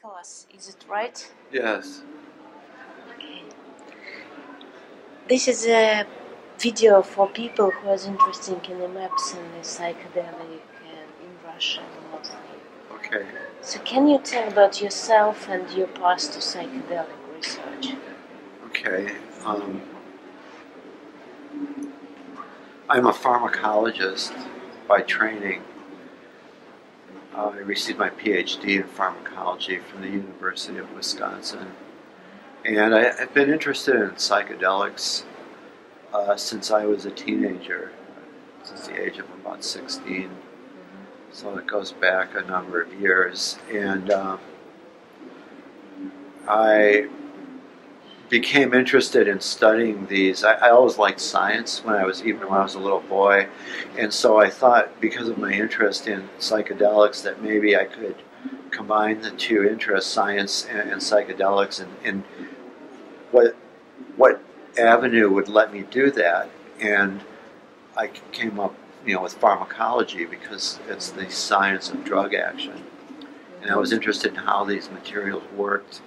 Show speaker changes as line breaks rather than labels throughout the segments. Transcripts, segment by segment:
Nicholas, is it right?
Yes.
Okay. This is a video for people who are interested in the maps and the psychedelic in Russia mostly.
Okay.
So can you tell about yourself and your past to psychedelic research?
Okay. I'm a pharmacologist by training. I received my PhD in pharmacology from the University of Wisconsin. And I've been interested in psychedelics since I was a teenager, since the age of about 16. So it goes back a number of years. And I became interested in studying these. I always liked science even when I was a little boy, and so I thought, because of my interest in psychedelics, that maybe I could combine the two interests, science and psychedelics, and what avenue would let me do that. And I came up, with pharmacology because it's the science of drug action, and I was interested in how these materials worked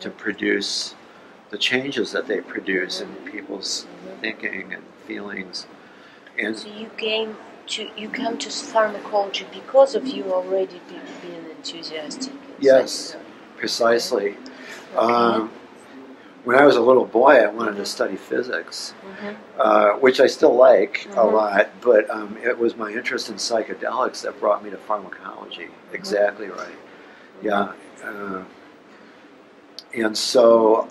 to produce the changes that they produce in people's thinking and feelings. And
so you come to pharmacology because of you already being enthusiastic.
Yes, precisely. When I was a little boy, I wanted to study physics, which I still like a lot, but it was my interest in psychedelics that brought me to pharmacology. Exactly right. Yeah. And so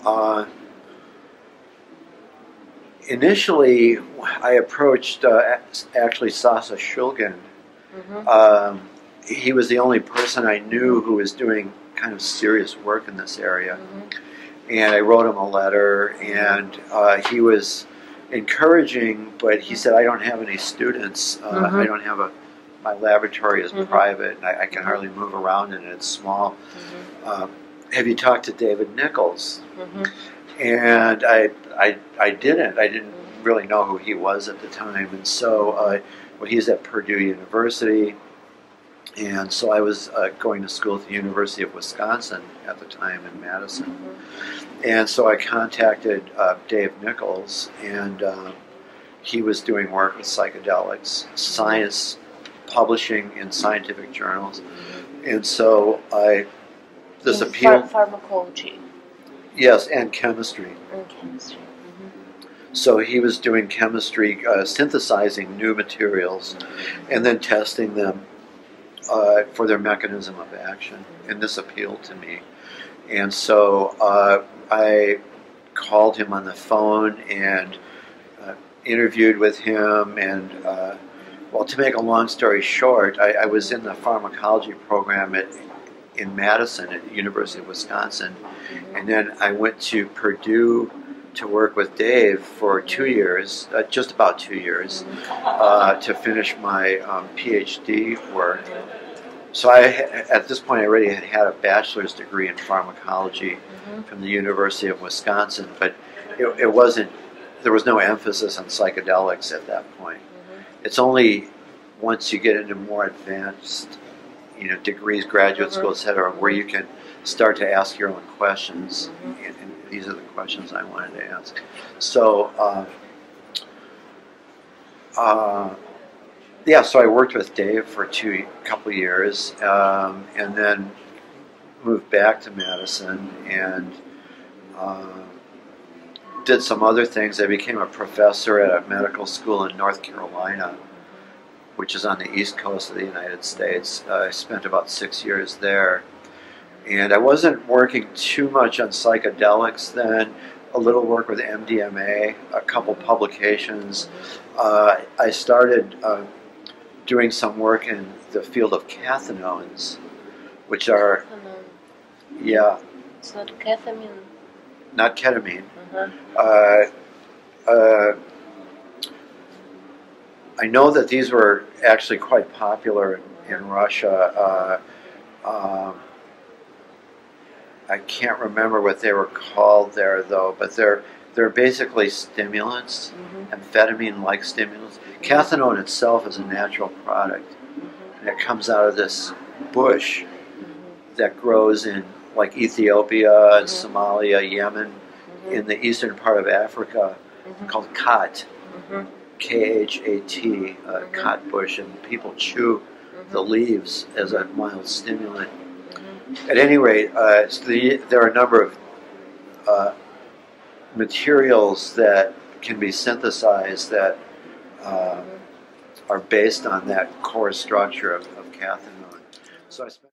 initially I approached actually Sasa Shulgin. He was the only person I knew who was doing kind of serious work in this area. And I wrote him a letter, and he was encouraging, but he said, I don't have any students. I don't have my laboratory is private, and I can hardly move around in it. It's small. Have you talked to David Nichols? And I didn't really know who he was at the time. And so he's at Purdue University, and so I was going to school at the University of Wisconsin at the time in Madison. And so I contacted Dave Nichols, and he was doing work with psychedelics, science, publishing in scientific journals. And so this appealed.
Pharmacology.
Yes, and chemistry.
And chemistry.
So he was doing chemistry, synthesizing new materials, and then testing them for their mechanism of action. And this appealed to me. And so I called him on the phone and interviewed with him. And well, to make a long story short, I was in the pharmacology program in Madison at the University of Wisconsin, and then I went to Purdue to work with Dave for 2 years, just about 2 years, to finish my PhD work. So at this point I already had a bachelor's degree in pharmacology from the University of Wisconsin, but it wasn't, there was no emphasis on psychedelics at that point. It's only once you get into more advanced degrees, graduate school, etc., where you can start to ask your own questions, and these are the questions I wanted to ask. So, so I worked with Dave for a couple years, and then moved back to Madison and did some other things. I became a professor at a medical school in North Carolina, which is on the east coast of the United States. I spent about 6 years there. And I wasn't working too much on psychedelics then, a little work with MDMA, a couple publications. I started doing some work in the field of cathinones, which are,
It's not ketamine?
Not ketamine. I know that these were actually quite popular in Russia. I can't remember what they were called there, though, but they're basically stimulants, amphetamine-like stimulants. Cathinone itself is a natural product, and it comes out of this bush that grows in like Ethiopia, and Somalia, Yemen, in the eastern part of Africa, called khat, Khat, khat bush, and people chew the leaves as a mild stimulant. At any rate, there are a number of materials that can be synthesized that are based on that core structure of cathinone. So I spent